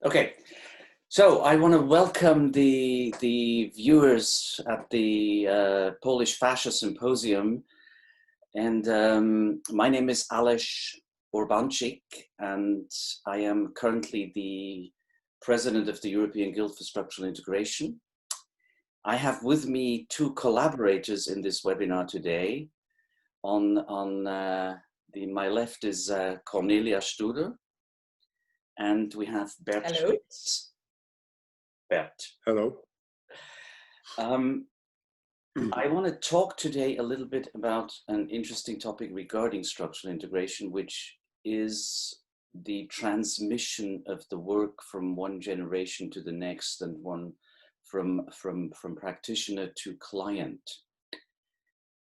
Okay, so I want to welcome the viewers at the Polish Fascia Symposium, and my name is Aleš Urbanczik, and I am currently the president of the European Guild for Structural Integration. I have with me two collaborators in this webinar today. My left is Cornelia Studer, and we have Bert Schmitz. Bert. Hello. I want to talk today a little bit about an interesting topic regarding structural integration, which is the transmission of the work from one generation to the next and one from practitioner to client.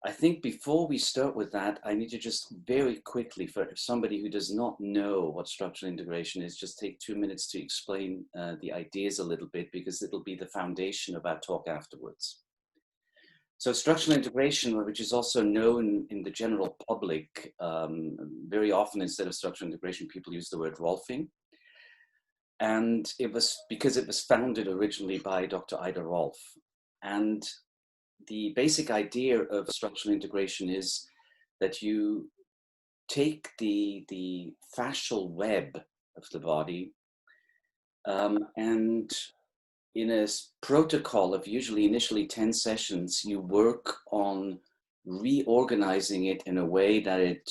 I think before we start with that, I need to just very quickly, for somebody who does not know what structural integration is, just take 2 minutes to explain the ideas a little bit, because it'll be the foundation of our talk afterwards. So structural integration, which is also known in the general public, very often instead of structural integration, people use the word Rolfing. And it was because it was founded originally by Dr. Ida Rolf. And the basic idea of structural integration is that you take the fascial web of the body and in a protocol of usually initially 10 sessions, you work on reorganizing it in a way that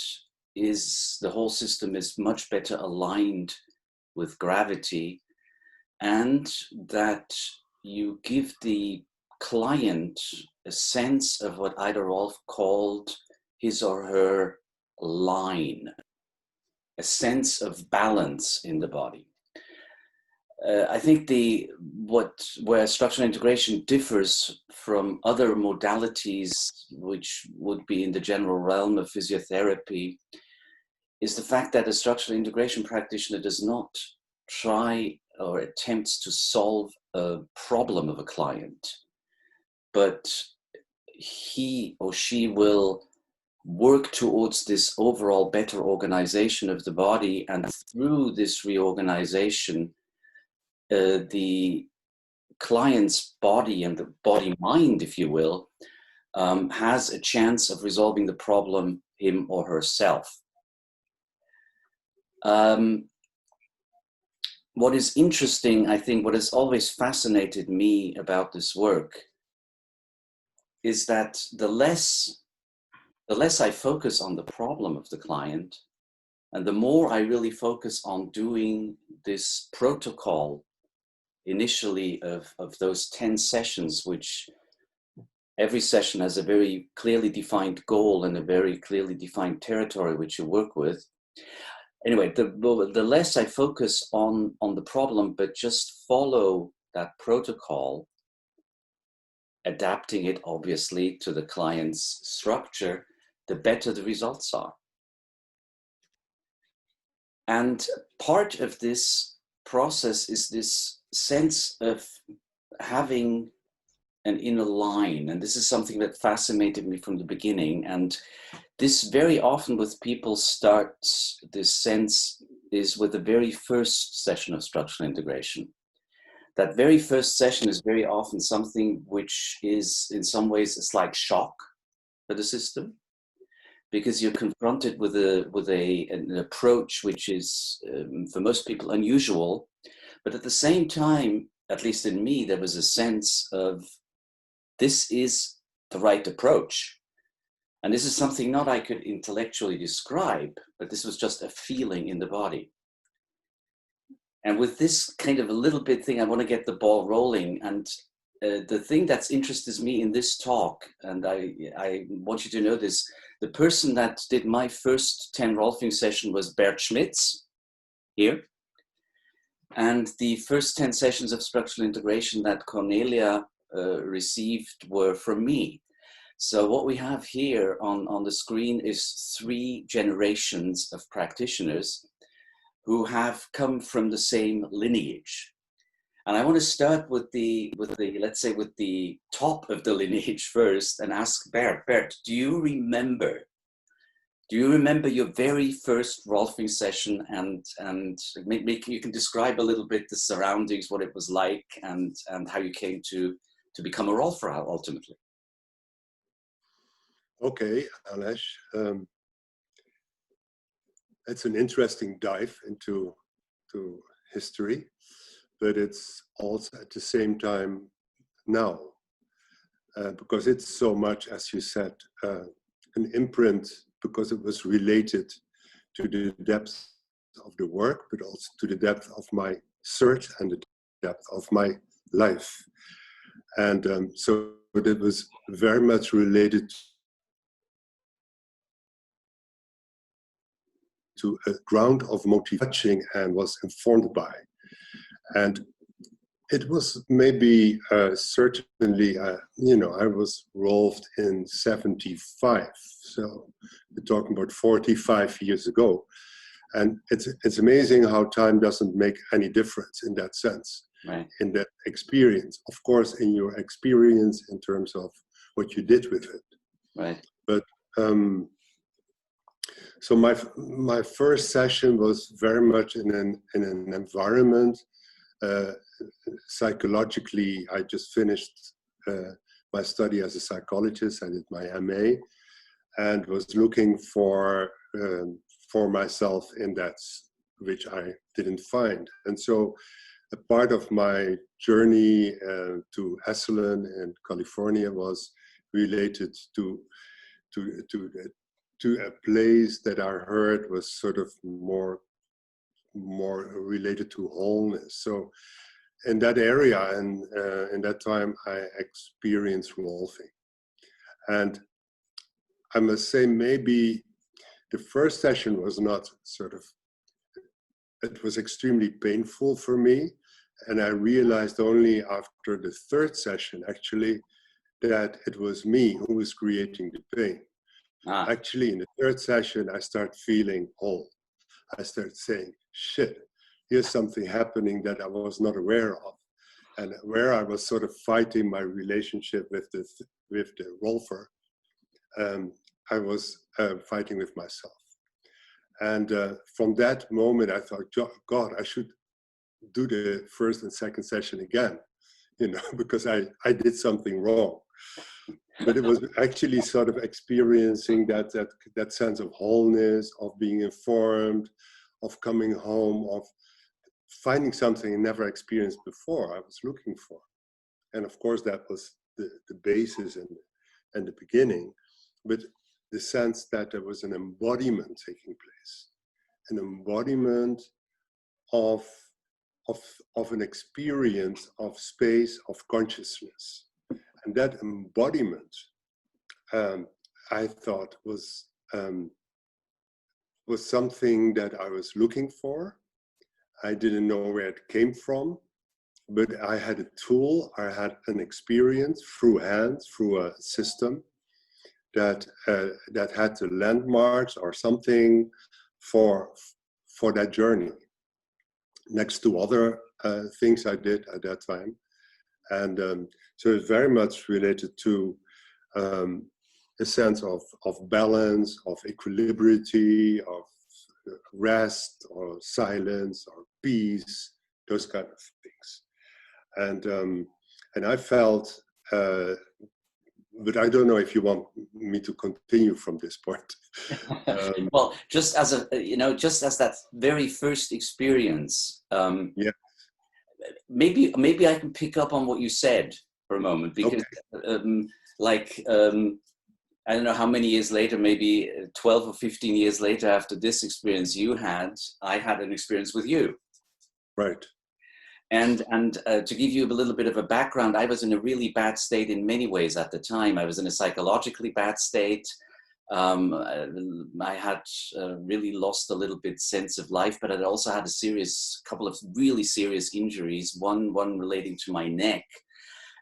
the whole system is much better aligned with gravity, and that you give the client a sense of what Ida Rolf called his or her line, a sense of balance in the body. I think where structural integration differs from other modalities, which would be in the general realm of physiotherapy, is the fact that a structural integration practitioner does not try or attempts to solve a problem of a client, but he or she will work towards this overall better organization of the body, and through this reorganization, the client's body and the body-mind, if you will, has a chance of resolving the problem him or herself. What is interesting, I think, what has always fascinated me about this work is that the less I focus on the problem of the client, and the more I really focus on doing this protocol initially of those 10 sessions, which every session has a very clearly defined goal and a very clearly defined territory which you work with. Anyway, the less I focus on the problem, but just follow that protocol, adapting it obviously to the client's structure, the better the results are. And part of this process is this sense of having an inner line. And this is something that fascinated me from the beginning. And this very often with people starts, this sense is with the very first session of structural integration. That very first session is very often something which is in some ways a slight shock for the system, because you're confronted with an approach which is for most people unusual. But at the same time, at least in me, there was a sense of this is the right approach. And this is something not I could intellectually describe, but this was just a feeling in the body. And with this kind of a little bit thing, I want to get the ball rolling. And the thing that's interested me in this talk, and I want you to know this, the person that did my first 10 Rolfing session was Bert Schmitz, here. And the first 10 sessions of structural integration that Cornelia received were from me. So what we have here on the screen is 3 generations of practitioners who have come from the same lineage. And I want to start with let's say with the top of the lineage first and ask Bert, do you remember Do you remember your very first Rolfing session, and maybe you can describe a little bit the surroundings, what it was like, and how you came to become a Rolfer ultimately? Okay, Aleš, it's an interesting dive into history, but it's also at the same time now, because it's so much, as you said, an imprint, because it was related to the depth of the work, but also to the depth of my search and the depth of my life. And so it was very much related to a ground of motivation and was informed by. And it was maybe certainly, you know, I was Rolfed in 75. So we're talking about 45 years ago. And it's amazing how time doesn't make any difference in that sense, right, in that experience. Of course, in your experience in terms of what you did with it. right. But so my first session was very much in an environment. Psychologically, I just finished my study as a psychologist. I did my MA and was looking for myself in that, which I didn't find. And so a part of my journey to Esalen in California was related to a place that I heard was sort of more related to wholeness. So in that area and in that time, I experienced Rolfing. And I must say, maybe the first session was not sort of, it was extremely painful for me. And I realized only after the third session, actually, that it was me who was creating the pain. Actually, in the third session, I start feeling whole. I start saying, shit, here's something happening that I was not aware of. And where I was sort of fighting my relationship with the Rolfer, I was fighting with myself. And from that moment, I thought, God, I should do the first and second session again, you know, because I did something wrong. But it was actually sort of experiencing that sense of wholeness, of being informed, of coming home, of finding something I never experienced before, I was looking for. And of course, that was the basis and the beginning. But the sense that there was an embodiment taking place, an embodiment of an experience of space, of consciousness. And that embodiment, I thought was something that I was looking for. I didn't know where it came from, but I had a tool, I had an experience through hands, through a system that had the landmarks or something for that journey, next to other things I did at that time. And so it's very much related to a sense of balance, of equilibrium, of rest or silence or peace, those kind of things. And I felt, but I don't know if you want me to continue from this point. Well, just as just as that very first experience, yeah. Maybe I can pick up on what you said for a moment, because I don't know how many years later, maybe 12 or 15 years later after this experience you had, I had an experience with you. Right. And to give you a little bit of a background, I was in a really bad state in many ways at the time. I was in a psychologically bad state. I had really lost a little bit sense of life, but I also had a couple of really serious injuries. One relating to my neck,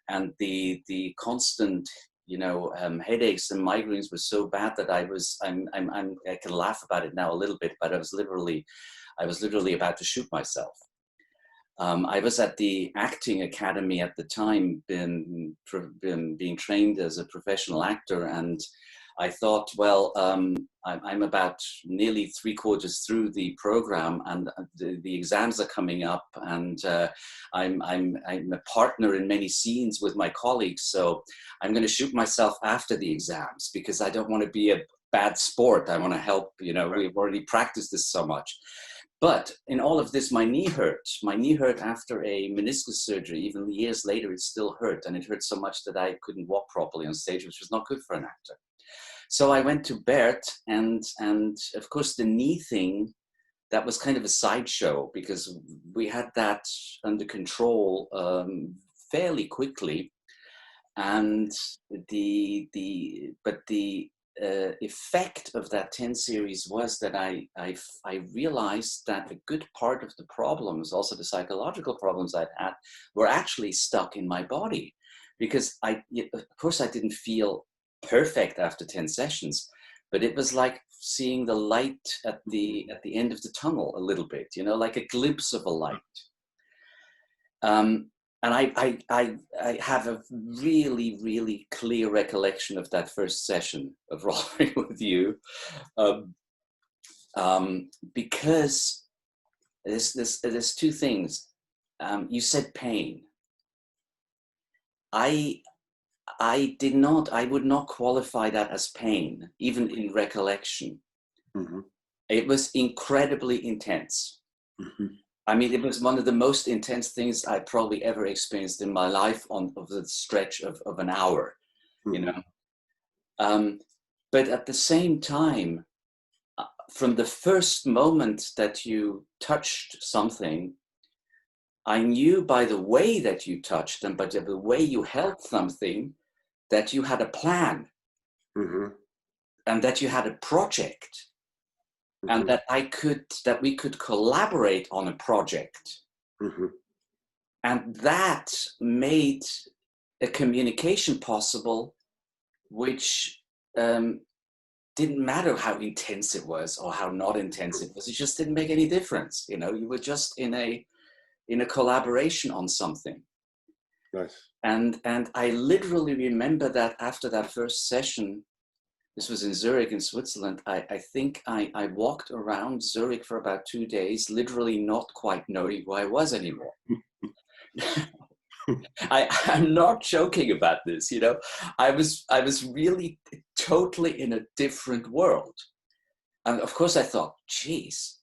and the constant, headaches and migraines were so bad that I can laugh about it now a little bit, but I was literally about to shoot myself. I was at the acting academy at the time, being trained as a professional actor, and I thought, well, I'm about nearly 3/4 through the program, and the exams are coming up, and I'm a partner in many scenes with my colleagues, so I'm going to shoot myself after the exams because I don't want to be a bad sport. I want to help. You know, we've already practiced this so much. But in all of this, my knee hurt. My knee hurt after a meniscus surgery. Even years later, it still hurt. And it hurt so much that I couldn't walk properly on stage, which was not good for an actor. So I went to Bert, and of course, the knee thing, that was kind of a sideshow because we had that under control fairly quickly. And the effect of that 10 series was that I realized that a good part of the problems, also the psychological problems I'd had, were actually stuck in my body, because of course I didn't feel perfect after 10 sessions, but it was like seeing the light at the end of the tunnel a little bit, you know, like a glimpse of a light. And I have a really, really clear recollection of that first session of rolling with you, because there's two things. You said pain. I would not qualify that as pain, even in recollection. Mm-hmm. It was incredibly intense. Mm-hmm. I mean, it was one of the most intense things I probably ever experienced in my life of the stretch of an hour, you know. But at the same time, from the first moment that you touched something, I knew by the way that you touched them, but the way you held something, that you had a plan, mm-hmm. and that you had a project. Mm-hmm. And that we could collaborate on a project. Mm-hmm. And that made a communication possible, which didn't matter how intense it was or how not intense it was. It just didn't make any difference. You know, you were just in a collaboration on something. Nice. And I literally remember that after that first session, this was in Zurich in Switzerland, I think I walked around Zurich for about 2 days, literally not quite knowing who I was anymore. I'm not joking about this, you know. I was really totally in a different world. And of course I thought, geez,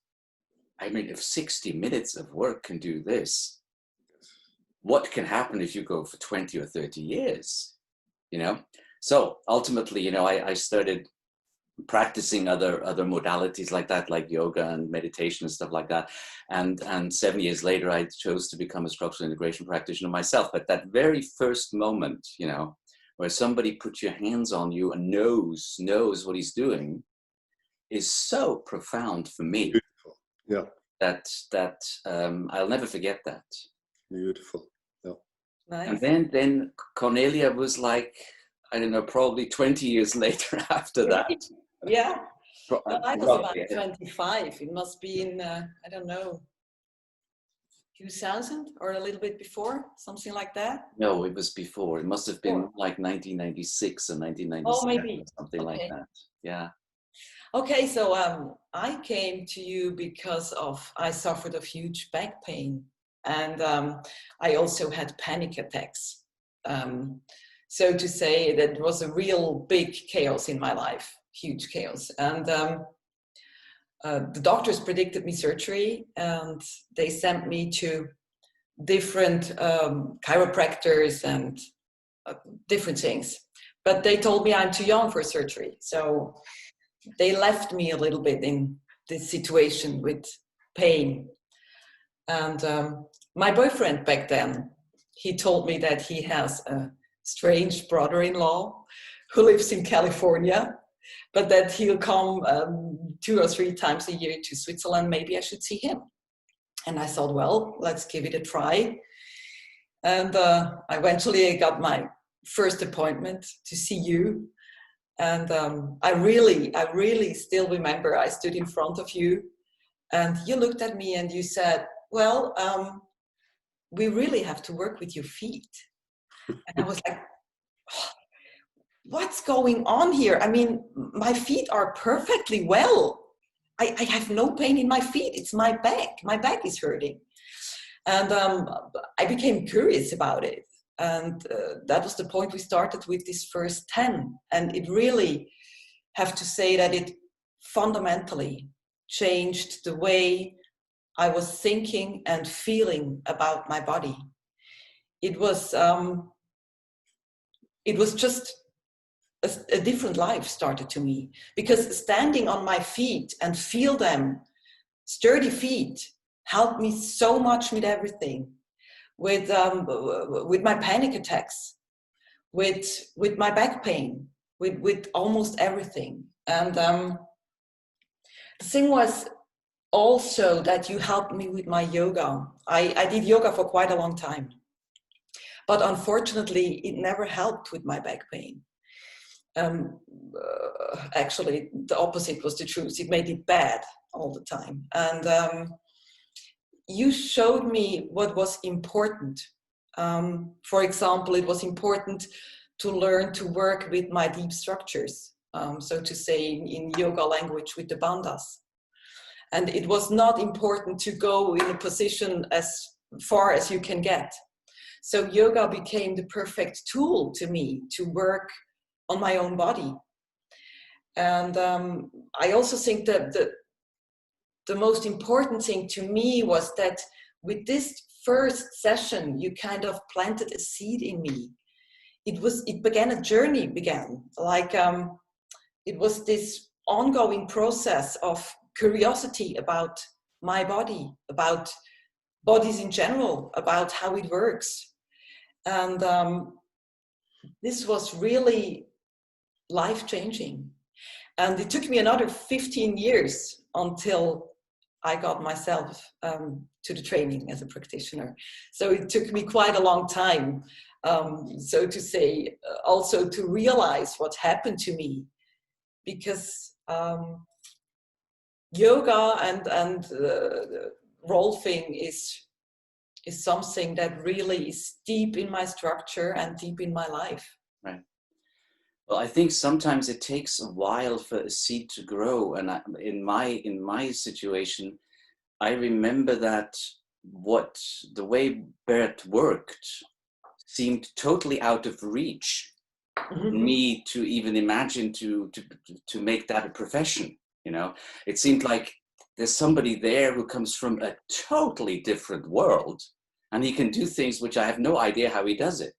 I mean, if 60 minutes of work can do this, what can happen if you go for 20 or 30 years, you know? So ultimately, you know, I started practicing other modalities like that, like yoga and meditation and stuff like that. And 7 years later, I chose to become a structural integration practitioner myself. But that very first moment, you know, where somebody puts your hands on you and knows what he's doing, is so profound for me. Beautiful. Yeah. That I'll never forget that. Beautiful. Yeah. Nice. And then Cornelia was like, I don't know, probably 20 years later after that. Yeah. I was about 25. It must be in, I don't know, 2000 or a little bit before, something like that. No, it was before. It must have been like 1996 or 1997. Oh, maybe. Or something like that. Yeah. Okay, so I came to you because I suffered of huge back pain, and I also had panic attacks. So to say, that was a real big chaos in my life, huge chaos. And the doctors predicted me surgery, and they sent me to different chiropractors and different things. But they told me I'm too young for surgery. So they left me a little bit in this situation with pain. And my boyfriend back then, he told me that he has a strange brother-in-law who lives in California, but that he'll come 2 or 3 times a year to Switzerland. Maybe I should see him. And I thought, well, let's give it a try. And eventually I got my first appointment to see you. And I really still remember I stood in front of you and you looked at me and you said, well, we really have to work with your feet. And I was like, oh, what's going on here? I mean, my feet are perfectly well. I have no pain in my feet. It's my back. My back is hurting. And I became curious about it. And that was the point we started with this first 10. And it really, have to say that it fundamentally changed the way I was thinking and feeling about my body. It was just a different life started to me, because standing on my feet and feel them, sturdy feet, helped me so much with everything, with my panic attacks, with my back pain, with almost everything. And the thing was also that you helped me with my yoga. I did yoga for quite a long time, but unfortunately it never helped with my back pain. Actually, the opposite was the truth. It made it bad all the time. And you showed me what was important. For example, it was important to learn to work with my deep structures, so to say in yoga language, with the bandhas. And it was not important to go in a position as far as you can get. So yoga became the perfect tool to me to work on my own body. And I also think that the most important thing to me was that with this first session, you kind of planted a seed in me. It began, a journey began, like it was this ongoing process of curiosity about my body, about bodies in general, about how it works. And this was really life-changing. And it took me another 15 years until I got myself to the training as a practitioner. So it took me quite a long time, so to say, also to realize what happened to me. Because yoga and rolfing is something that really is deep in my structure and deep in my life. Right. Well, I think sometimes it takes a while for a seed to grow, and in my situation, I remember that the way Bert worked seemed totally out of reach. Mm-hmm. Me to even imagine to make that a profession. You know, it seemed like there's somebody there who comes from a totally different world, and he can do things which I have no idea how he does it.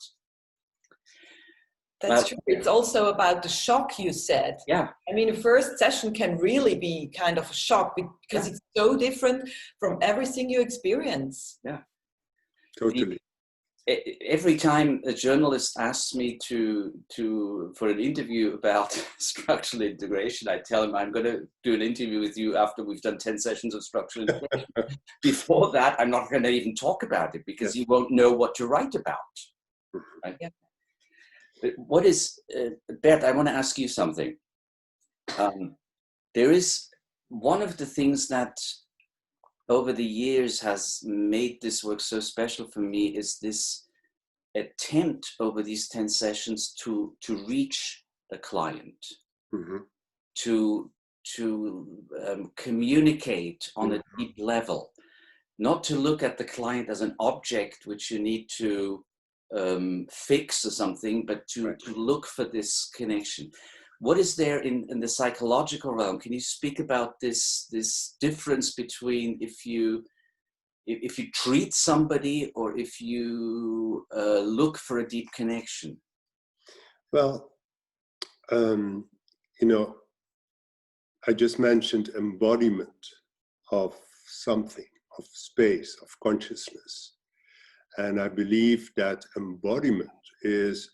That's true. It's also about the shock, you said. Yeah. I mean, the first session can really be kind of a shock because it's so different from everything you experience. Yeah. Totally. Every time a journalist asks me for an interview about structural integration, I tell him I'm going to do an interview with you after we've done 10 sessions of structural integration. Before that, I'm not going to even talk about it because you won't know what to write about. Right? Yeah. But what is, Bert, I want to ask you something. There is one of the things that over the years has made this work so special for me is this attempt over these 10 sessions to reach a client, mm-hmm. to communicate on a deep level, not to look at the client as an object which you need to fix or something, but to look for this connection. What is there in the psychological realm? Can you speak about this difference between if you treat somebody or if you look for a deep connection? Well, I just mentioned embodiment of something, of space, of consciousness. And I believe that embodiment is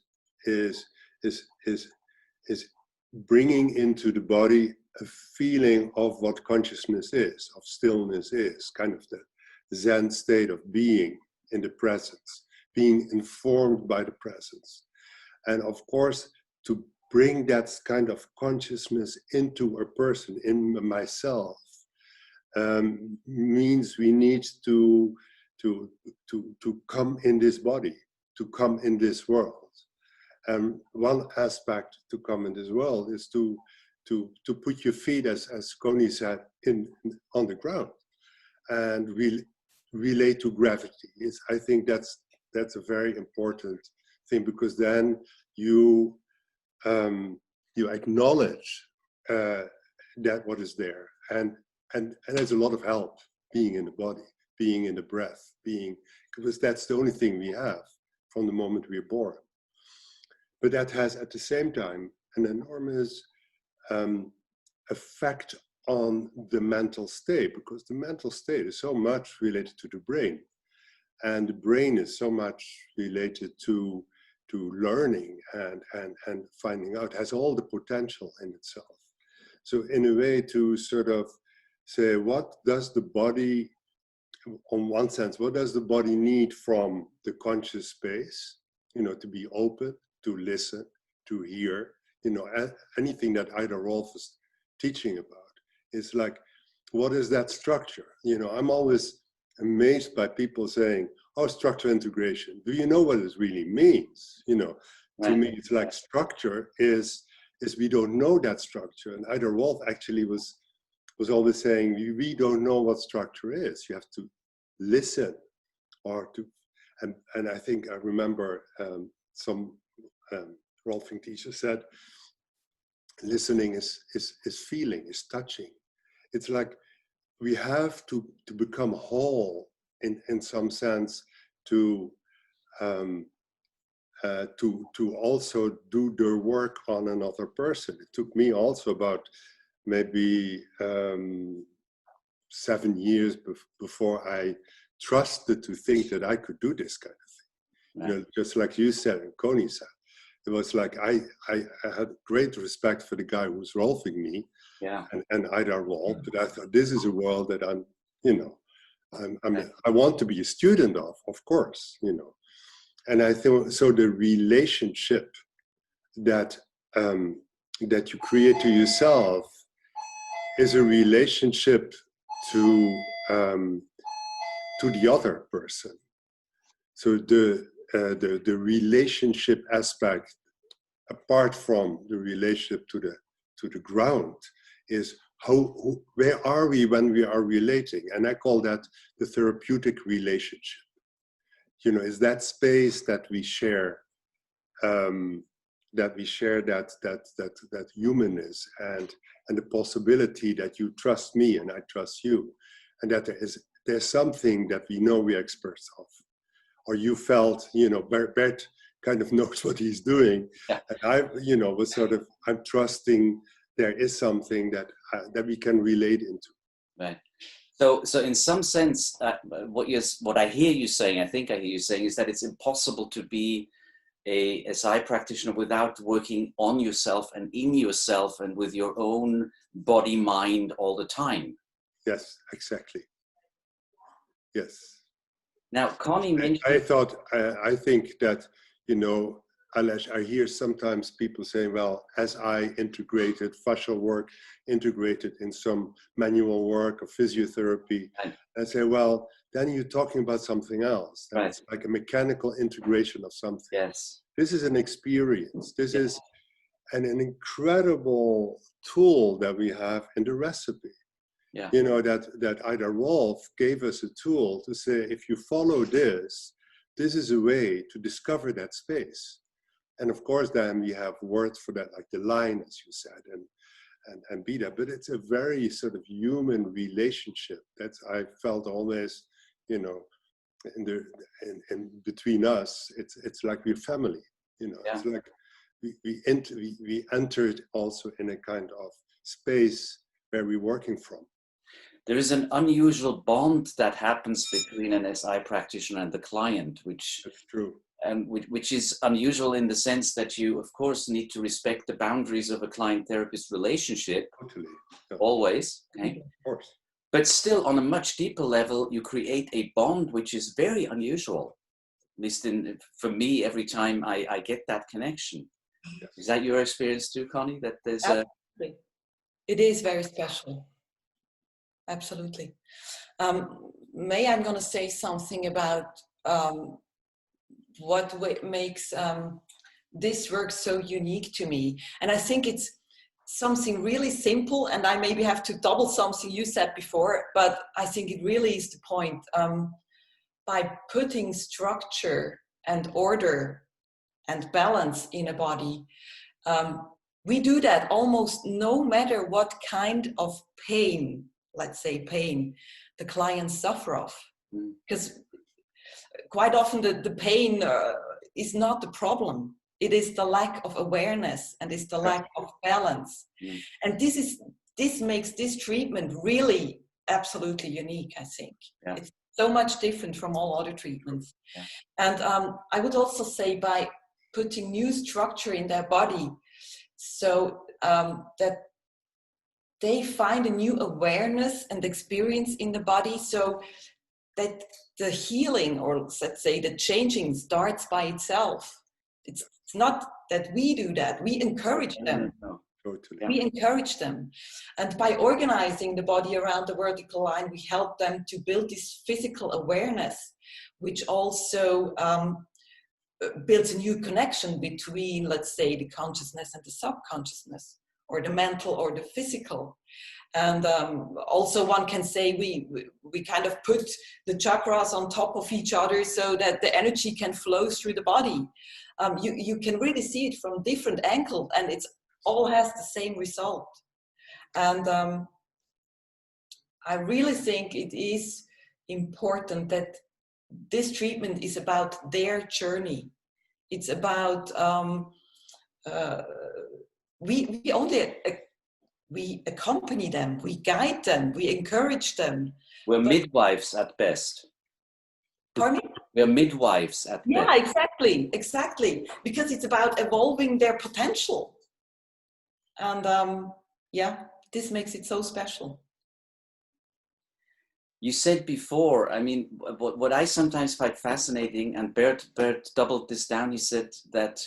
bringing into the body a feeling of what consciousness is, of stillness is, kind of the Zen state of being in the presence, being informed by the presence. And of course, to bring that kind of consciousness into a person, in myself, means we need to come in this body, to come in this world. One aspect to comment as well is to put your feet, as Connie said, on the ground and relate to gravity. I think that's a very important thing, because then you acknowledge that what is there, and there's a lot of help being in the body, being in the breath, because that's the only thing we have from the moment we're born. But that has at the same time an enormous effect on the mental state, because the mental state is so much related to the brain, and the brain is so much related to learning and finding out, has all the potential in itself. So in a way, to sort of say, what does the body, on one sense, what does the body need from the conscious space, to be open, to listen, to hear, anything that Ida Rolf is teaching about is like, what is that structure? I'm always amazed by people saying, oh, structure integration. Do you know what it really means? To me, it's like structure is we don't know that structure. And Ida Rolf actually was always saying, we don't know what structure is. You have to listen, and I think I remember some Rolfing teacher said, listening is feeling, is touching. It's like we have to become whole in some sense to also do their work on another person. It took me also about maybe 7 years before I trusted to think that I could do this kind of thing. Just like you said and Connie said, it was like I had great respect for the guy who was Rolfing me, and Ida Rolf, but I thought, this is a world that I want to be a student of course, And I think so. The relationship that you create to yourself is a relationship to the other person. So the relationship aspect, apart from the relationship to the ground, is where are we when we are relating, and I call that the therapeutic relationship. Is that space that we share, that humanness and the possibility that you trust me and I trust you, and that there's something that we know we are experts of, or you felt, Bert kind of knows what he's doing, and I, was sort of, I'm trusting there is something that we can relate into. Right. So in some sense, what I hear you saying, I think I hear you saying, is that it's impossible to be a SI practitioner without working on yourself and in yourself and with your own body, mind all the time. Yes, exactly. Yes. Now, Connie mentioned... I think that, Aleš, I hear sometimes people saying, well, SI integrated, fascial work integrated in some manual work or physiotherapy. Right. And say, well, then you're talking about something else. Right. It's like a mechanical integration of something. Yes. This is an experience. This is an incredible tool that we have in the recipe. Yeah. That Ida Rolf gave us a tool to say, if you follow this is a way to discover that space. And of course, then we have words for that, like the line, as you said, and be that. But it's a very sort of human relationship that I felt always, in between us. It's like we're family. It's like we entered also in a kind of space where we're working from. There is an unusual bond that happens between an SI practitioner and the client, That's true. Which is unusual in the sense that you, of course, need to respect the boundaries of a client-therapist relationship. Totally. Always. Okay? Of course. But still, on a much deeper level, you create a bond which is very unusual. At least for me, every time I get that connection. Yes. Is that your experience too, Connie? That there's Absolutely. It is very special. Absolutely. May I'm going to say something about what makes this works so unique to me. And I think it's something really simple, and I maybe have to double something you said before, but I think it really is the point. By putting structure and order and balance in a body, we do that almost no matter what kind of pain, let's say pain, the clients suffer of. Because quite often the pain is not the problem. It is the lack of awareness, and it's the lack of balance. And this makes this treatment really absolutely unique, I think. It's so much different from all other treatments. And I would also say by putting new structure in their body, so that they find a new awareness and experience in the body, so that the healing, or let's say the changing, starts by itself. It's not that we do that, we encourage them. Totally. We encourage them. And by organizing the body around the vertical line, we help them to build this physical awareness, which also builds a new connection between, let's say, the consciousness and the subconsciousness, or the mental or the physical. And also one can say we kind of put the chakras on top of each other so that the energy can flow through the body. You can really see it from different angles, and it's all has the same result. And I really think it is important that this treatment is about their journey. It's about we accompany them, we guide them, we encourage them. We're midwives at best. Pardon me? We're midwives at best. Yeah, exactly. Because it's about evolving their potential. And this makes it so special. You said before, I mean, what I sometimes find fascinating, and Bert doubled this down, he said that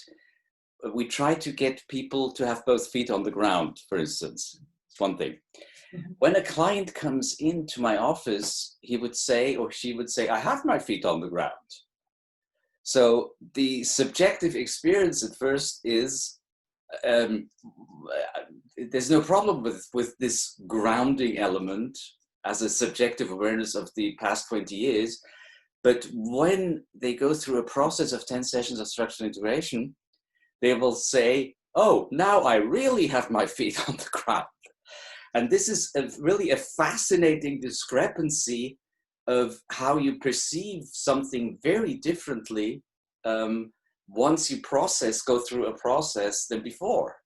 we try to get people to have both feet on the ground, for instance. It's one thing. Mm-hmm. When a client comes into my office, he would say, or she would say, I have my feet on the ground. So the subjective experience at first is, there's no problem with this grounding element as a subjective awareness of the past 20 years. But when they go through a process of 10 sessions of structural integration, they will say, oh, now I really have my feet on the ground. And this is really a fascinating discrepancy of how you perceive something very differently once you go through a process than before.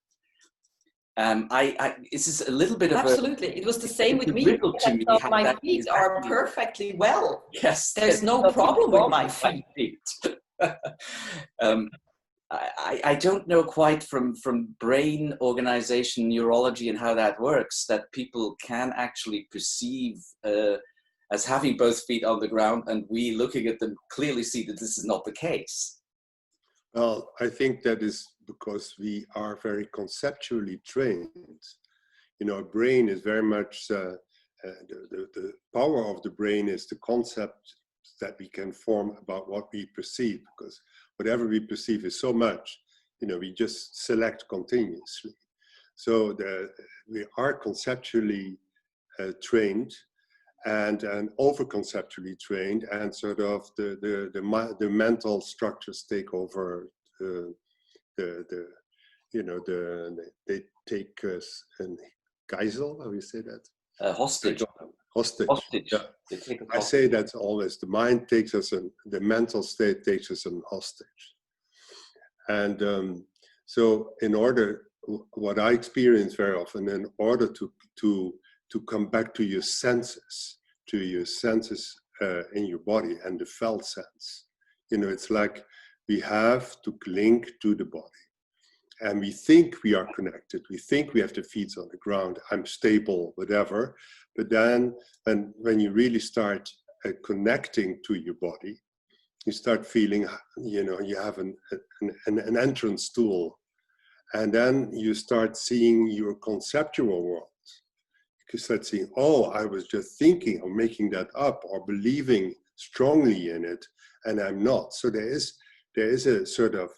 This is a little bit of absolutely. It was the same with me. My feet are perfectly well. Yes, there's no problem with my feet. I don't know quite from brain organization, neurology, and how that works, that people can actually perceive as having both feet on the ground, and we looking at them clearly see that this is not the case. Well, I think that is because we are very conceptually trained. You know, brain is very much, the power of the brain is the concept that we can form about what we perceive, because whatever we perceive is so much, you know, we just select continuously. So we are conceptually trained and over-conceptually trained, and sort of the mental structures take over they take us in Geisel, how you say that? Hostage. Hostage. Yeah. I hostage. say that's always the mind takes us in, the mental state takes us in hostage. And so what I experience very often, in order to come back to your senses in your body and the felt sense, you know, it's like we have to link to the body. And we think we are connected. We think we have the feet on the ground. I'm stable, whatever. But then when you really start connecting to your body, you start feeling, you know, you have an entrance tool. And then you start seeing your conceptual world. You start seeing, oh, I was just thinking or making that up or believing strongly in it, and I'm not. So there is a sort of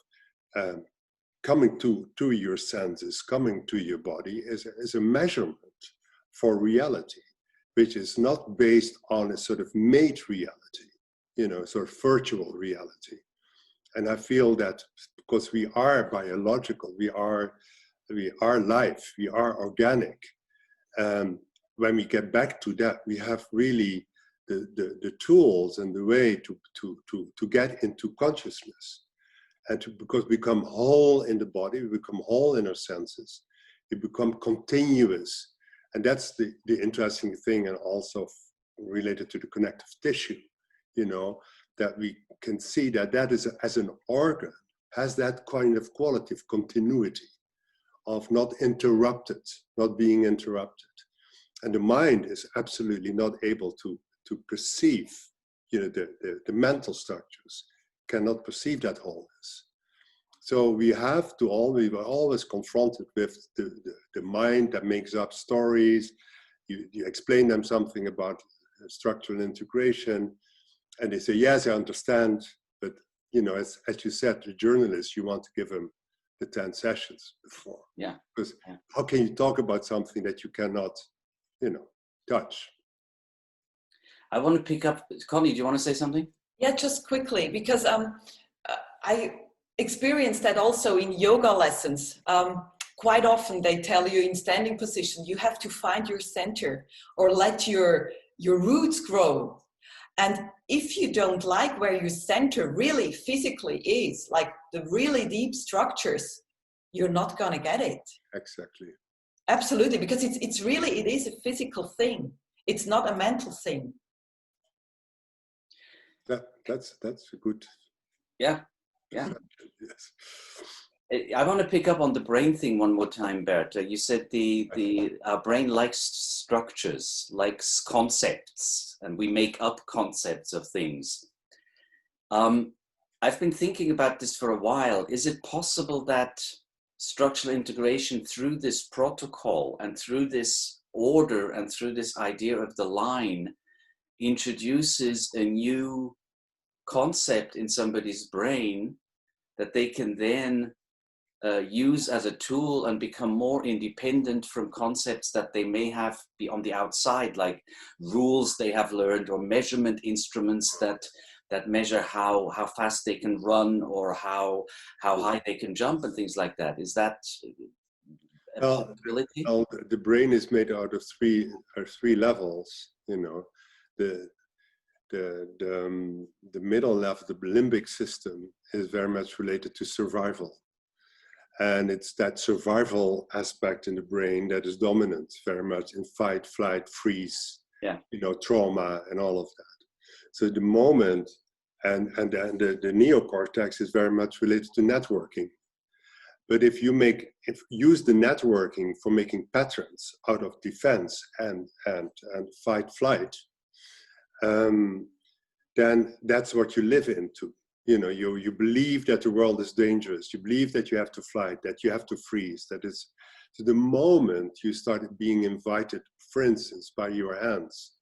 coming to your senses, coming to your body is a measurement for reality, which is not based on a sort of made reality, you know, sort of virtual reality. And I feel that because we are biological, we are life, we are organic. When we get back to that, we have really the tools and the way to get into consciousness, and to because we become whole in the body, we become whole in our senses, we become continuous. And that's the interesting thing, and also related to the connective tissue, you know, that we can see that is as an organ has that kind of quality of continuity, of not interrupted, not being interrupted. And the mind is absolutely not able to perceive, you know, the mental structures cannot perceive that wholeness. So we have to we were always confronted with the mind that makes up stories. You explain them something about structural integration, and they say, yes, I understand, but you know, as you said, the journalist, you want to give them the 10 sessions before. Yeah. Because how can you talk about something that you cannot, you know, touch? I want to pick up, Connie, do you want to say something? Yeah, just quickly, because I experienced that also in yoga lessons. Quite often they tell you in standing position, you have to find your center or let your roots grow. And if you don't like where your center really physically is, like the really deep structures, you're not going to get it. Exactly. Absolutely, because it is a physical thing. It's not a mental thing. That's a good. Yeah. Yes. I want to pick up on the brain thing one more time, Bert. You said our brain likes structures, likes concepts, and we make up concepts of things. I've been thinking about this for a while. Is it possible that structural integration through this protocol and through this order and through this idea of the line introduces a new concept in somebody's brain that they can then use as a tool and become more independent from concepts that they may have be on the outside, like rules they have learned or measurement instruments that measure how fast they can run or how high they can jump and things like that. Is that a possibility? Well, the brain is made out of three levels, you know. The middle level, the limbic system, is very much related to survival. And it's that survival aspect in the brain that is dominant very much in fight, flight, freeze, you know, trauma and all of that. So the moment, and the neocortex is very much related to networking. But if you use the networking for making patterns out of defense and fight, flight, then that's what you live into. You know, you believe that the world is dangerous. You believe that you have to fight, that you have to freeze. That is, so the moment you started being invited, for instance, by your hands,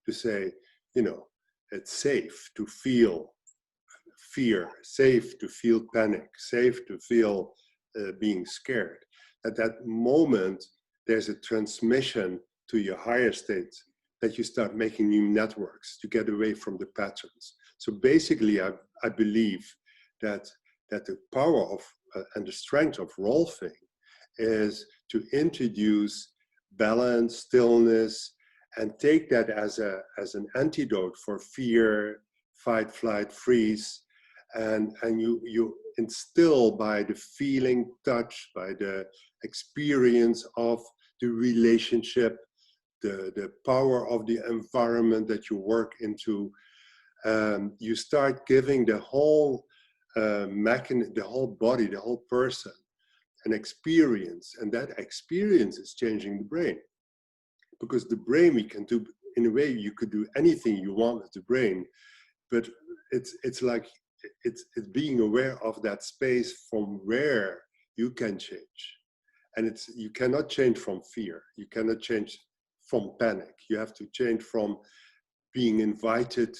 to say, you know, it's safe to feel fear, safe to feel panic, safe to feel being scared. At that moment, there's a transmission to your higher state that you start making new networks to get away from the patterns. So basically, I believe that the power of and the strength of Rolfing is to introduce balance, stillness, and take that as an antidote for fear, fight, flight, freeze, and you instill by the feeling, touch, by the experience of the relationship, the power of the environment that you work into. You start giving the whole mechanism, the whole body, the whole person, an experience, and that experience is changing the brain. Because the brain, we can do, in a way, you could do anything you want with the brain, but it's like it's being aware of that space from where you can change, and you cannot change from fear, you cannot change from panic. You have to change from being invited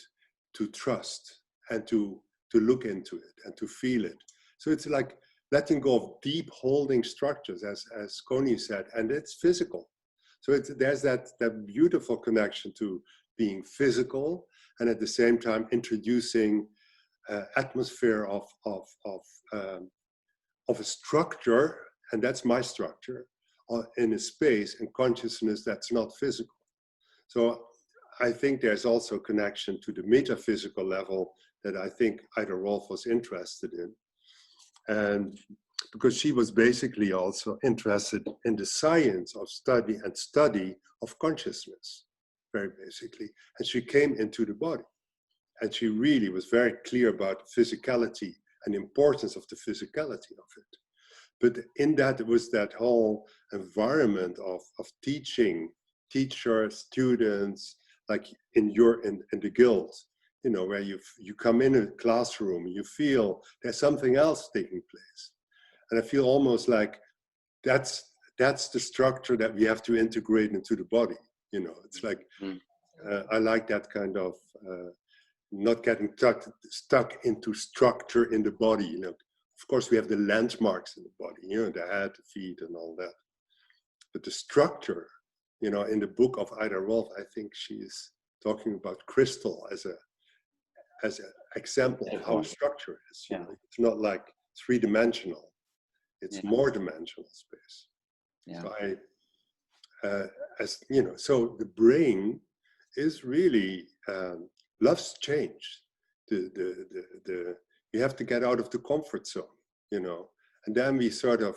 to trust and to look into it and to feel it. So it's like letting go of deep holding structures, as Connie said, and it's physical. So there's that beautiful connection to being physical, and at the same time introducing atmosphere of a structure, and that's my structure, in a space and consciousness that's not physical. So I think there's also a connection to the metaphysical level that I think Ida Rolf was interested in. And because she was basically also interested in the science of study of consciousness, very basically. And she came into the body. And she really was very clear about physicality and the importance of the physicality of it. But in that, it was that whole environment of teaching, teachers, students, like in the guild, you know, where you come in a classroom, you feel there's something else taking place. And I feel almost like that's the structure that we have to integrate into the body. You know, it's like, I like that kind of, not getting stuck into structure in the body. You know, of course we have the landmarks in the body, you know, the head, the feet and all that. But the structure, you know, in the book of Ida Rolf, I think she's talking about crystal as an example of how a structure is. You know? It's not like three-dimensional, it's more dimensional space. So as you know, so the brain is really loves change. You have to get out of the comfort zone, you know, and then we sort of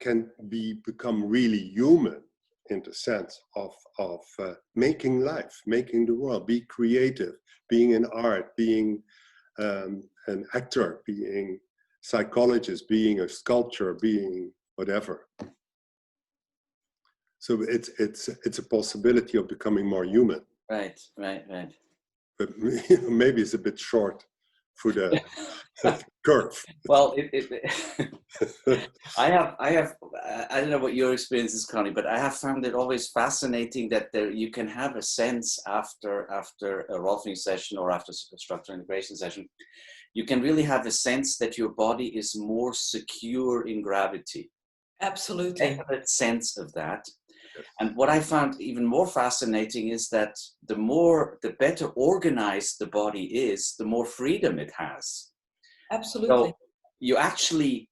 can become really human in the sense of making life, making the world, be creative, being in art, being an actor, being psychologist, being a sculptor, being whatever. So it's a possibility of becoming more human. Right. But maybe it's a bit short for the curve. Well, I don't know what your experience is, Connie, but I have found it always fascinating that you can have a sense after a Rolfing session or after a structural integration session, you can really have a sense that your body is more secure in gravity. Absolutely. Definite sense of that. And what I found even more fascinating is that the better organized the body is, the more freedom it has. Absolutely. So you actually,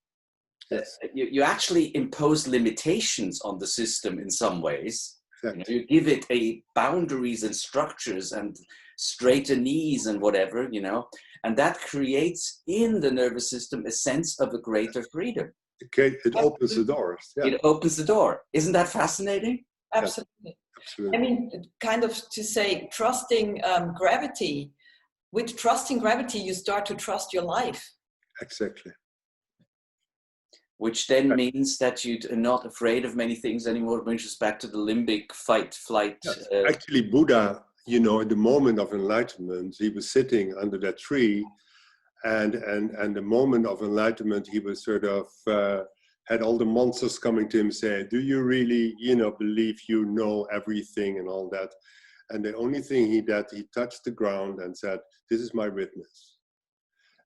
you actually impose limitations on the system in some ways. Exactly. You give it boundaries and structures and straighter knees and whatever, you know, and that creates in the nervous system a sense of a greater freedom. Okay, it opens the doors. Yeah. It opens the door. Isn't that fascinating? Absolutely. Absolutely. I mean, kind of to say, trusting gravity. With trusting gravity, you start to trust your life. Exactly. Which then means that you're not afraid of many things anymore. It brings us back to the limbic fight, flight. Yes. Actually, Buddha, you know, in the moment of enlightenment, he was sitting under that tree, and the moment of enlightenment, he was sort of had all the monsters coming to him saying, "Do you really, you know, believe you know everything and all that?" And the only thing he did, he touched the ground and said, "This is my witness."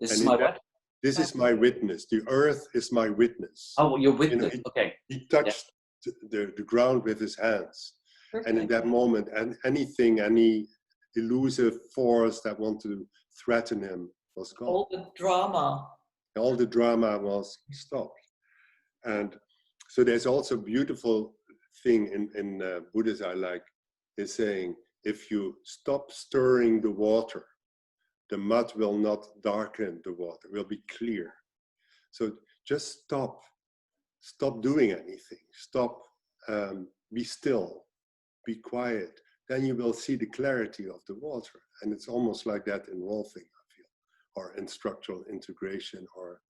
This is my what? This is my witness. The earth is my witness. Oh, your witness. You know, Okay. He touched the ground with his hands. Perfect. And in that moment, and any elusive force that wanted to threaten him was gone. All the drama. All the drama was stopped. And so there's also a beautiful thing in Buddhism I like, is saying, if you stop stirring the water, the mud will not darken the water, it will be clear. So just stop doing anything, be still, be quiet, then you will see the clarity of the water. And it's almost like that in Rolfing, I feel, or in structural integration, or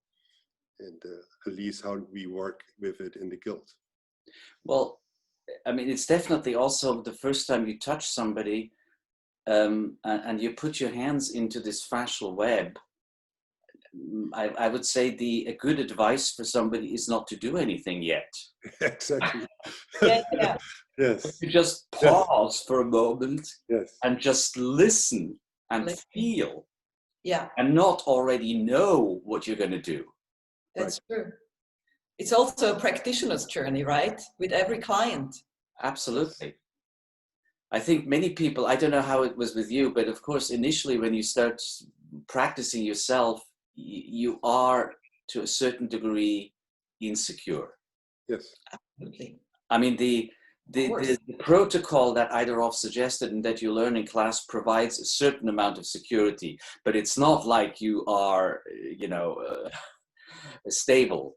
in at least how we work with it in the guild. Well, I mean, it's definitely also the first time you touch somebody and you put your hands into this fascial web. I would say a good advice for somebody is not to do anything yet. Exactly. Yeah. Yes. You just pause for a moment and just listen and feel. Yeah. And not already know what you're going to do. That's true. It's also a practitioner's journey, right? With every client. Absolutely. I think many people, I don't know how it was with you, but of course, initially when you start practicing yourself, you are to a certain degree insecure. Yes. Absolutely. I mean, the protocol that Eiderhoff suggested and that you learn in class provides a certain amount of security, but it's not like you are, stable.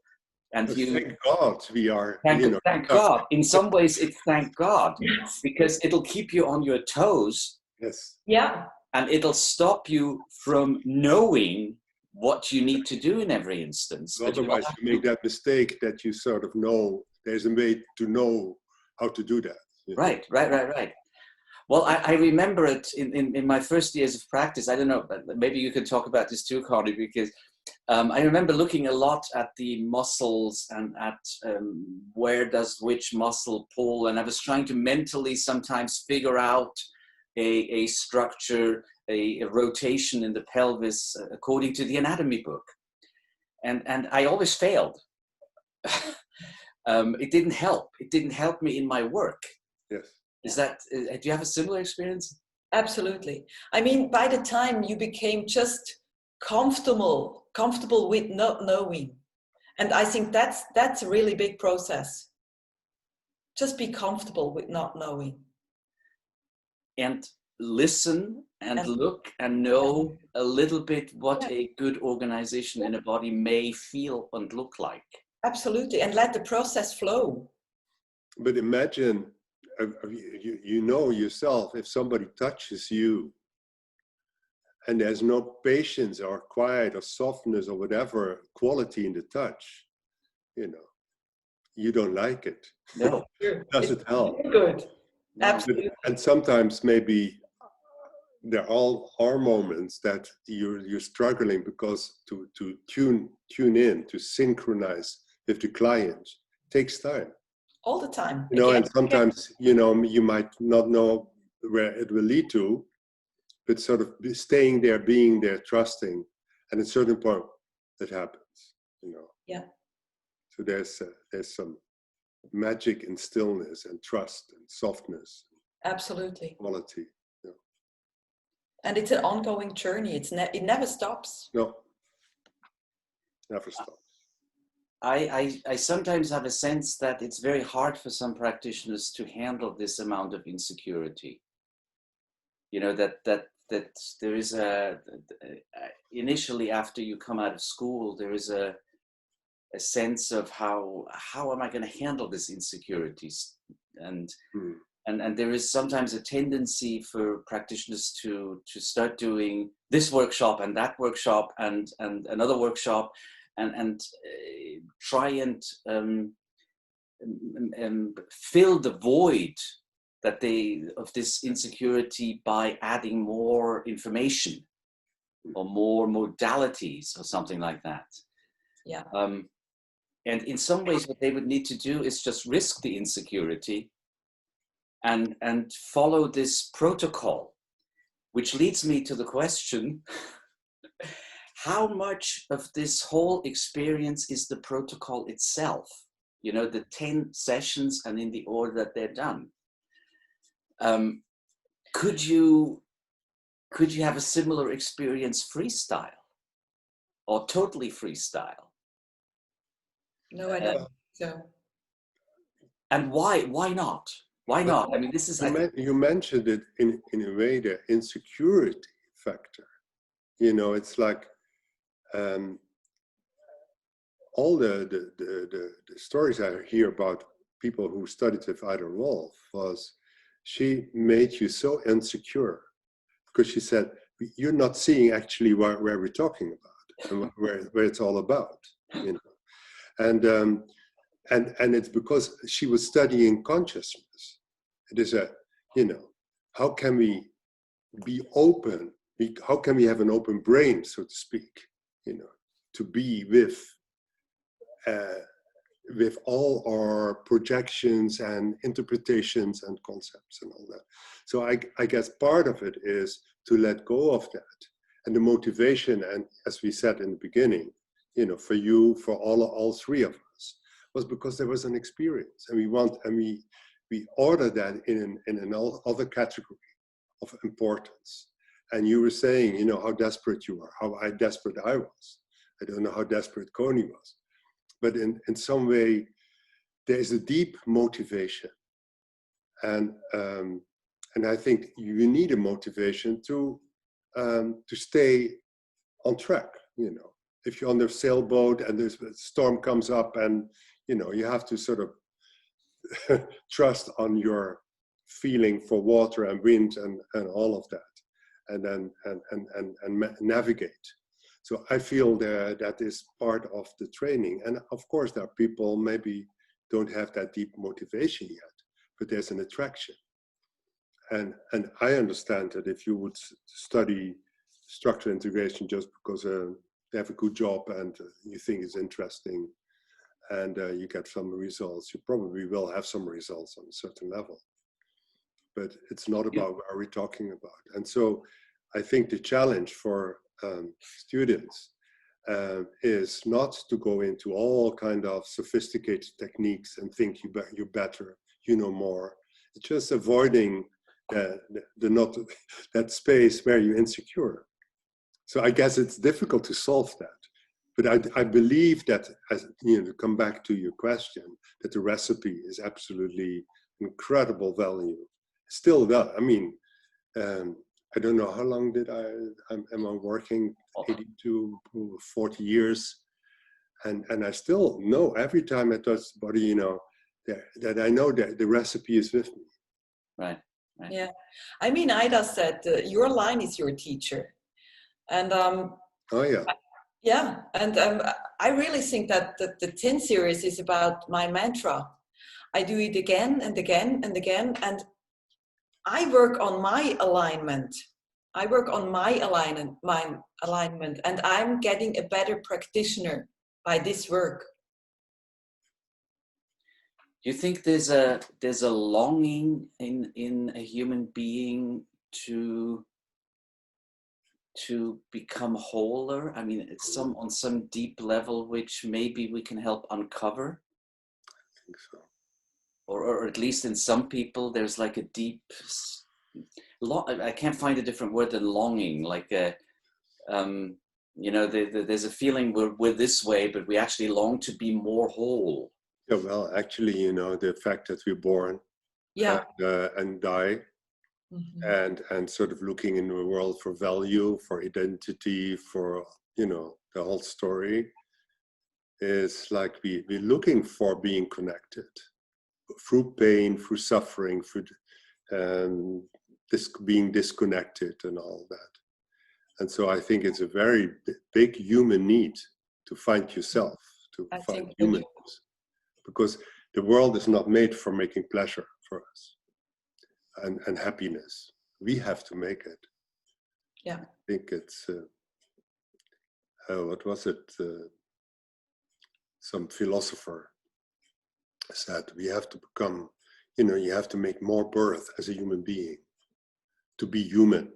And thank God we are. Thank God. In some ways, it's thank God, because it'll keep you on your toes. Yes. Yeah. And it'll stop you from knowing what you need to do in every instance. Otherwise, you make that mistake that you sort of know there's a way to know how to do that. Right. Well, I remember it in my first years of practice. I don't know, but maybe you can talk about this too, Connie, because I remember looking a lot at the muscles and at where does which muscle pull. And I was trying to mentally sometimes figure out a structure, a rotation in the pelvis according to the anatomy book. And I always failed. It didn't help. It didn't help me in my work. Yes. Do you have a similar experience? Absolutely. I mean, by the time you became just comfortable with not knowing. And I think that's a really big process. Just be comfortable with not knowing. And listen and look and know a little bit what a good organization in a body may feel and look like. Absolutely. And let the process flow. But imagine, you know yourself, if somebody touches you and there's no patience or quiet or softness or whatever quality in the touch, you don't like it. No. Does it help? Good. Absolutely. And sometimes maybe there are moments that you're struggling because to tune in, to synchronize with the client takes time. All the time. And sometimes, you might not know where it will lead to, but sort of staying there, being there, trusting, and at a certain point that happens, Yeah. So there's some magic in stillness and trust and softness. Absolutely. Quality. And it's an ongoing journey. It never stops. No. Never stops. I sometimes have a sense that it's very hard for some practitioners to handle this amount of insecurity. That there is initially after you come out of school, there is a sense of how am I going to handle this insecurities, and there is sometimes a tendency for practitioners to start doing this workshop and that workshop and another workshop and try and fill the void of this insecurity by adding more information or more modalities or something like that. Yeah. And in some ways, what they would need to do is just risk the insecurity and follow this protocol, which leads me to the question, how much of this whole experience is the protocol itself? The 10 sessions and in the order that they're done. Could you have a similar experience freestyle or totally freestyle? No, I don't think so. And why not? Why not? I mean, this is... You mentioned it in a way, the insecurity factor. It's like all the stories I hear about people who studied with Ida Rolf was she made you so insecure because she said, you're not seeing actually where we're talking about and where it's all about, And it's because she was studying consciousness. It is how can we be open? How can we have an open brain, so to speak, to be with all our projections and interpretations and concepts and all that. So I guess part of it is to let go of that. And the motivation, and as we said in the beginning, for you, for all three of us, was because there was an experience, and we order that in an other category of importance. And you were saying, you know, how desperate you are, how desperate I was. I don't know how desperate Connie was, but in some way, there is a deep motivation, and I think you need a motivation to stay on track. You know, if you're on the sailboat and there's a storm comes up, and you know you have to sort of trust on your feeling for water and wind and all of that, and then and navigate. So I feel that is part of the training. And of course, there are people maybe don't have that deep motivation yet, but there's an attraction. And I understand that if you would study structural integration just because they have a good job and you think it's interesting, and you get some results, you probably will have some results on a certain level. But it's not about what are we talking about. And so I think the challenge for students is not to go into all kind of sophisticated techniques and think you're better, you know more. It's just avoiding that space where you're insecure. So I guess it's difficult to solve that. But I believe that, as you know, to come back to your question, that the recipe is absolutely incredible value. Still that, I mean, I don't know how long am I working, 82, 40 years. And I still know every time I touch the body, you know, that I know that the recipe is with me. Right. Yeah. I mean, Ida said, your line is your teacher. And oh, yeah. yeah, and I really think that the 10 series is about my mantra. I do it again and again and again, and I work on my alignment. I work on my alignment, and I'm getting a better practitioner by this work. Do you think there's a longing in a human being to become wholer? I mean, it's on some deep level, which maybe we can help uncover. I think so. Or at least in some people, there's like a deep, I can't find a different word than longing, like a, you know, there's a feeling we're this way, but we actually long to be more whole. Yeah, well, actually, you know, the fact that we're born, yeah, and die, and sort of looking in the world for value, for identity, for, you know, the whole story is like we're looking for being connected through pain, through suffering, through being disconnected and all that. And so I think it's a very big human need to find yourself, to find humans, because the world is not made for making pleasure for us and happiness. We have to make it. Yeah. I think it's, what was it? Some philosopher said we have to become, you know, you have to make more birth as a human being to be human.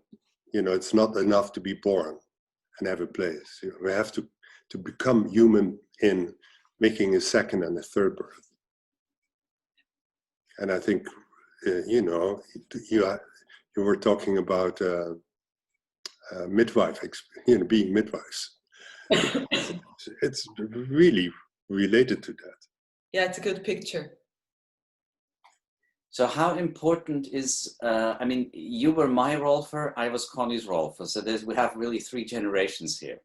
You know, it's not enough to be born and have a place. You know, we have to become human in making a second and a third birth. And I think, you know, you were talking about midwife, you know, being midwives. It's really related to that. Yeah, it's a good picture. So how important is, I mean, you were my Rolfer, I was Connie's Rolfer. So we have really 3 generations here.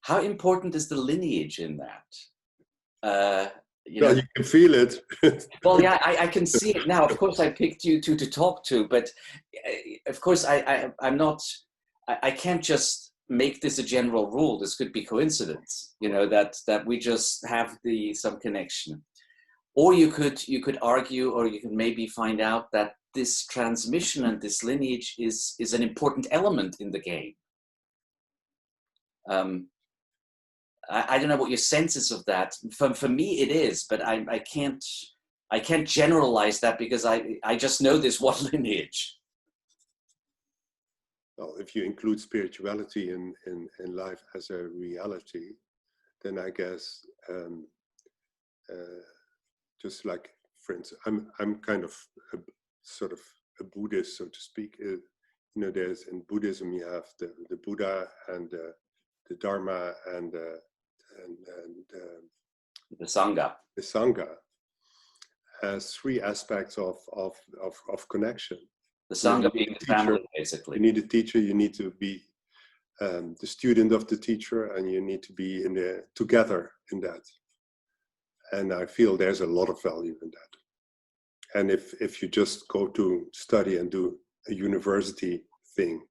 How important is the lineage in that? You know, you can feel it. well, yeah, I can see it now. Of course, I picked you two to talk to, but of course, I'm not, I can't just make this a general rule. This could be coincidence, you know, that we just have some connection. Or you could argue, or you can maybe find out that this transmission and this lineage is an important element in the game. I don't know what your sense is of that. For me, it is, but I can't generalize that because I just know this one lineage. Well, if you include spirituality in life as a reality, then I guess just like, for instance, I'm kind of sort of a Buddhist, so to speak. There's in Buddhism you have the Buddha and the Dharma and the Sangha. The Sangha has three aspects of connection. The Sangha being the family, basically. You need a teacher. You need to be the student of the teacher, and you need to be together in that. And I feel there's a lot of value in that. And if you just go to study and do a university thing,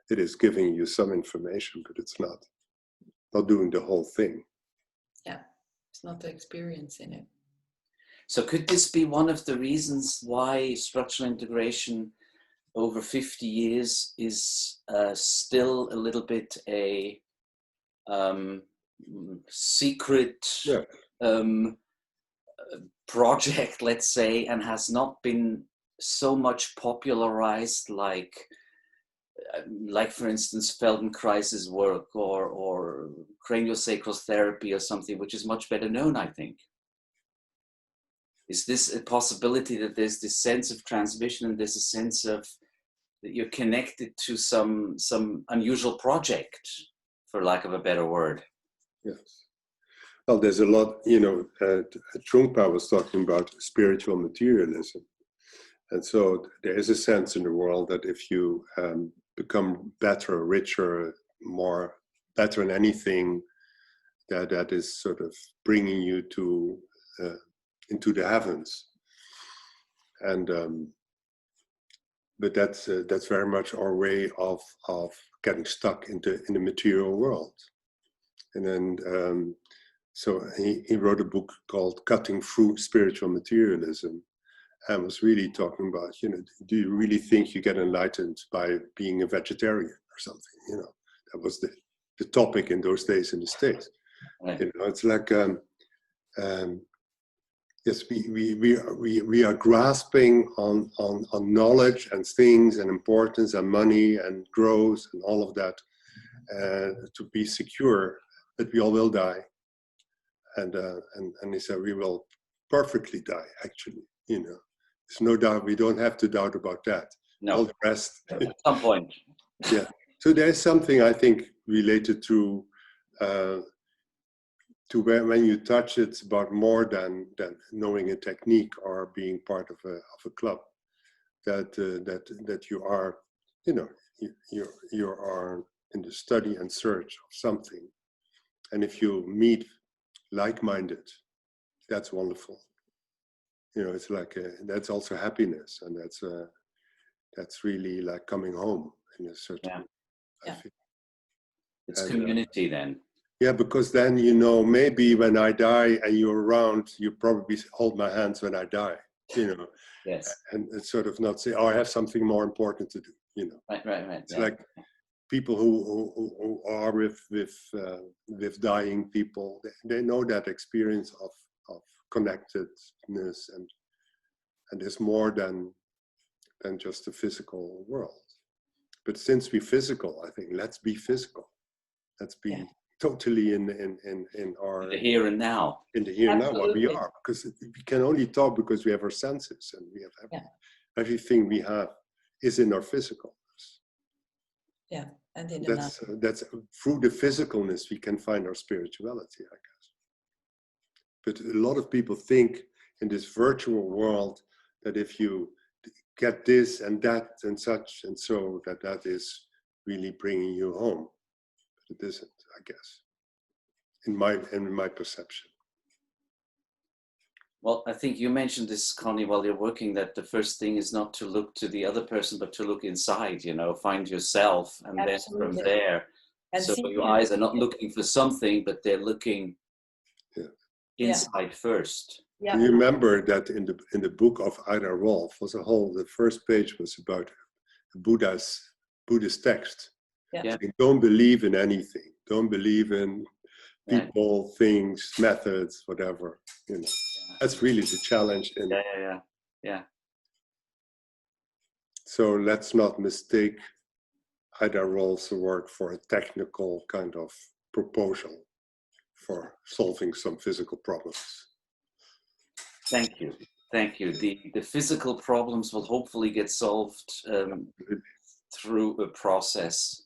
it is giving you some information, but it's not doing the whole thing. Yeah, it's not the experience in it. So could this be one of the reasons why structural integration over 50 years is still a little bit a secret project, let's say, and has not been so much popularized like for instance Feldenkrais' work or craniosacral therapy or something, which is much better known, I think. Is this a possibility that there's this sense of transmission and there's a sense of that you're connected to some unusual project, for lack of a better word? Yes. Well, there's a lot, Trungpa was talking about spiritual materialism. And so there is a sense in the world that if you become better, richer, better in anything, that is sort of bringing you to into the heavens. And but that's very much our way of getting stuck in the material world. And then so he wrote a book called Cutting Through Spiritual Materialism, and was really talking about, do you really think you get enlightened by being a vegetarian or something? That was the topic in those days in the States. Right. It's like yes, we are grasping on knowledge and things and importance and money and growth and all of that to be secure that we all will die. And he said we will perfectly die, actually. There's no doubt. We don't have to doubt about that. No. All the rest. At some point. Yeah. So there's something I think related to where when you touch, it's about more than knowing a technique or being part of a club. That you are, you are in the study and search of something, and if you meet like-minded, that's wonderful. It's like that's also happiness, and that's really like coming home in a certain. Yeah. It's community then. Yeah, because then maybe when I die and you're around, you probably hold my hands when I die. Yes. And it's sort of not say, oh, I have something more important to do. Right. It's like people who are with dying people, they know that experience of connectedness and there's more than just the physical world. But since we're physical, I think let's be physical. Let's be totally in our the here and now. In the here and now, what we are, because we can only talk because we have our senses, and we have everything we have is in our physicalness. Yeah, and in that's through the physicalness we can find our spirituality, I guess. But a lot of people think in this virtual world that if you get this and that and such and so, that is really bringing you home. But it isn't, I guess, in my perception. Well, I think you mentioned this, Connie, while you're working, that the first thing is not to look to the other person, but to look inside, find yourself, and Absolutely. Then from there. And so your eyes are not looking for something, but they're looking inside first. Yeah. You remember that in the book of Ida Rolf the first page was about Buddhist text. Yeah. Saying, don't believe in anything. Don't believe in people, things, methods, whatever. That's really the challenge. Yeah. So let's not mistake Ida Rolf's work for a technical kind of proposal for solving some physical problems. Thank you. Thank you. The physical problems will hopefully get solved through a process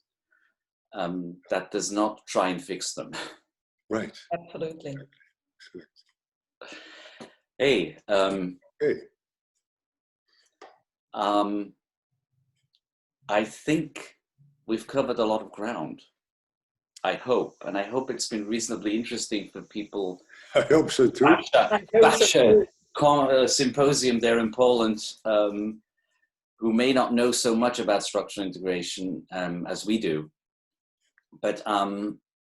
that does not try and fix them. Right. Absolutely. Hey. Hey. I think we've covered a lot of ground. I hope, and I hope it's been reasonably interesting for people. I hope so too. Basha symposium there in Poland, who may not know so much about structural integration as we do. But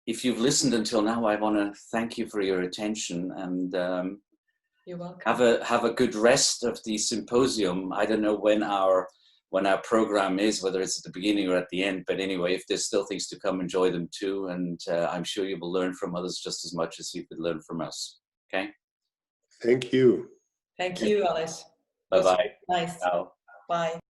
if you've listened until now, I want to thank you for your attention, and you're welcome. Have a good rest of the symposium. I don't know when our program is, whether it's at the beginning or at the end, but anyway, if there's still things to come, enjoy them too, and I'm sure you will learn from others just as much as you could learn from us. Okay? Thank you. Thank you, Aleš. Bye-bye. Nice. Ciao. Bye.